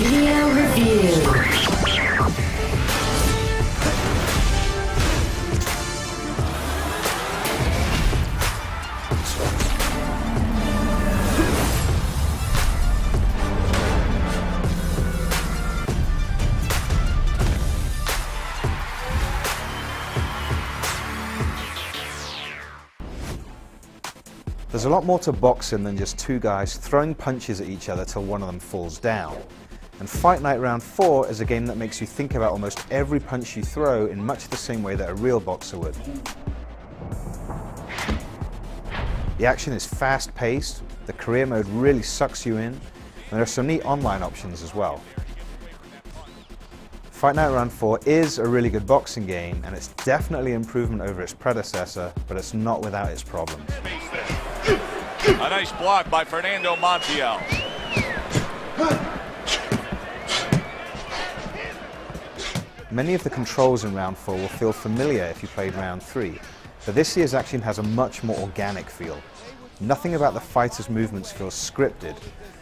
Video review. There's a lot more to boxing than just two guys throwing punches at each other till one of them falls down. And Fight Night Round 4 is a game that makes you think about almost every punch you throw in much the same way that a real boxer would. The action is fast-paced, the career mode really sucks you in, and there are some neat online options as well. Fight Night Round 4 is a really good boxing game, and it's definitely an improvement over its predecessor, but it's not without its problems. A nice block by Fernando Montiel. Many of the controls in Round 4 will feel familiar if you played Round 3, but this year's action has a much more organic feel. Nothing about the fighter's movements feels scripted,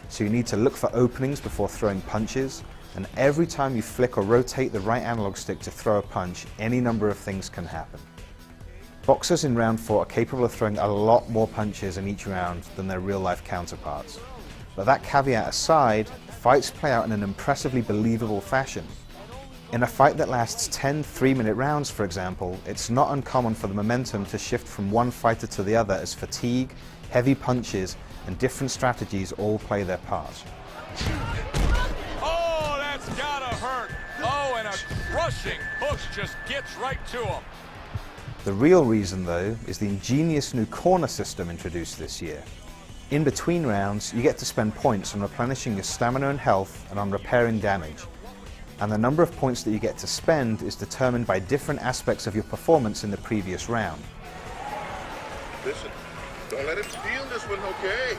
so you need to look for openings before throwing punches, and every time you flick or rotate the right analog stick to throw a punch, any number of things can happen. Boxers in Round 4 are capable of throwing a lot more punches in each round than their real-life counterparts. But that caveat aside, fights play out in an impressively believable fashion. In a fight that lasts 10 3-minute rounds, for example, it's not uncommon for the momentum to shift from one fighter to the other as fatigue, heavy punches, and different strategies all play their part. Oh, that's gotta hurt. Oh, and a crushing hook just gets right to him. The real reason, though, is the ingenious new corner system introduced this year. In between rounds, you get to spend points on replenishing your stamina and health and on repairing damage. And the number of points that you get to spend is determined by different aspects of your performance in the previous round. Listen, don't let him steal this one, okay?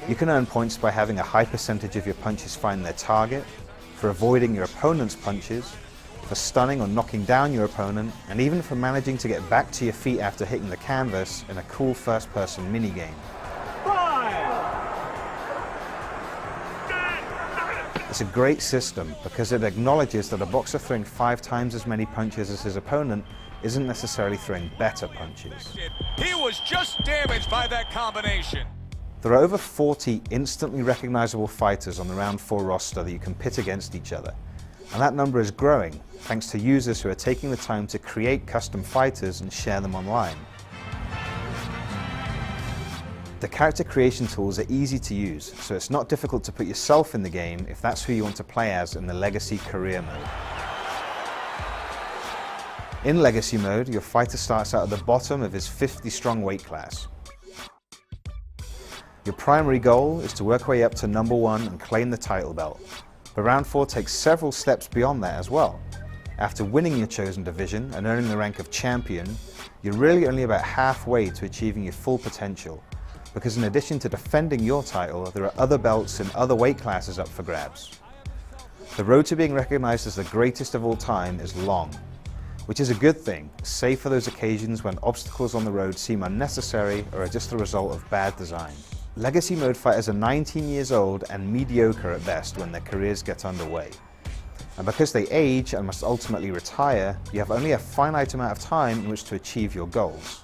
You can earn points by having a high percentage of your punches find their target, for avoiding your opponent's punches, for stunning or knocking down your opponent, and even for managing to get back to your feet after hitting the canvas in a cool first-person minigame. It's a great system because it acknowledges that a boxer throwing 5 times as many punches as his opponent isn't necessarily throwing better punches. He was just damaged by that combination. There are over 40 instantly recognizable fighters on the Round 4 roster that you can pit against each other. And that number is growing, thanks to users who are taking the time to create custom fighters and share them online. The character creation tools are easy to use, so it's not difficult to put yourself in the game if that's who you want to play as in the Legacy career mode. In Legacy mode, your fighter starts out at the bottom of his 50-strong weight class. Your primary goal is to work your way up to number 1 and claim the title belt. But Round 4 takes several steps beyond that as well. After winning your chosen division and earning the rank of champion, you're really only about halfway to achieving your full potential, because in addition to defending your title, there are other belts in other weight classes up for grabs. The road to being recognized as the greatest of all time is long, which is a good thing, save for those occasions when obstacles on the road seem unnecessary or are just the result of bad design. Legacy mode fighters are 19 years old and mediocre at best when their careers get underway. And because they age and must ultimately retire, you have only a finite amount of time in which to achieve your goals.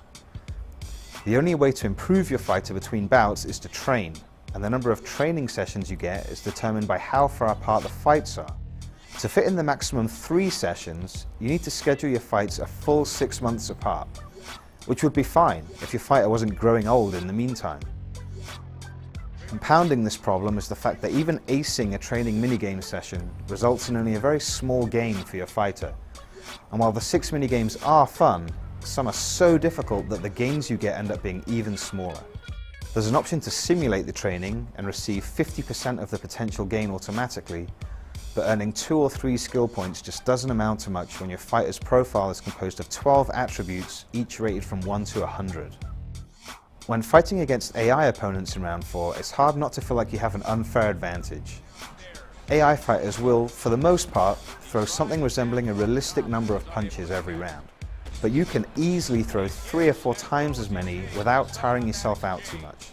The only way to improve your fighter between bouts is to train, and the number of training sessions you get is determined by how far apart the fights are. To fit in the maximum 3 sessions, you need to schedule your fights a full 6 months apart, which would be fine if your fighter wasn't growing old in the meantime. Compounding this problem is the fact that even acing a training minigame session results in only a very small gain for your fighter. And while the 6 minigames are fun, some are so difficult that the gains you get end up being even smaller. There's an option to simulate the training and receive 50% of the potential gain automatically, but earning 2 or 3 skill points just doesn't amount to much when your fighter's profile is composed of 12 attributes, each rated from 1 to 100. When fighting against AI opponents in Round 4, it's hard not to feel like you have an unfair advantage. AI fighters will, for the most part, throw something resembling a realistic number of punches every round. But you can easily throw 3 or 4 times as many without tiring yourself out too much.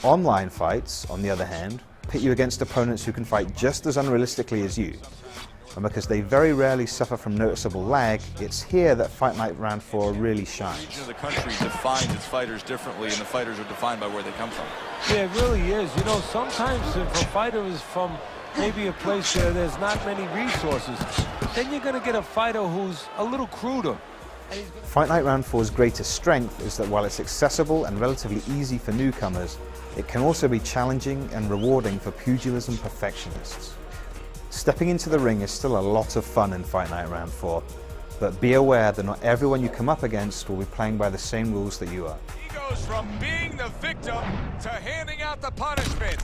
Online fights, on the other hand, pit you against opponents who can fight just as unrealistically as you. And because they very rarely suffer from noticeable lag, it's here that Fight Night Round 4 really shines. The country defines its fighters differently, and the fighters are defined by where they come from. Yeah, it really is. You know, sometimes if a fighter is from maybe a place where there's not many resources, then you're going to get a fighter who's a little cruder. Fight Night Round 4's greatest strength is that while it's accessible and relatively easy for newcomers, it can also be challenging and rewarding for pugilism perfectionists. Stepping into the ring is still a lot of fun in Fight Night Round 4, but be aware that not everyone you come up against will be playing by the same rules that you are. He goes from being the victim to handing out the punishment.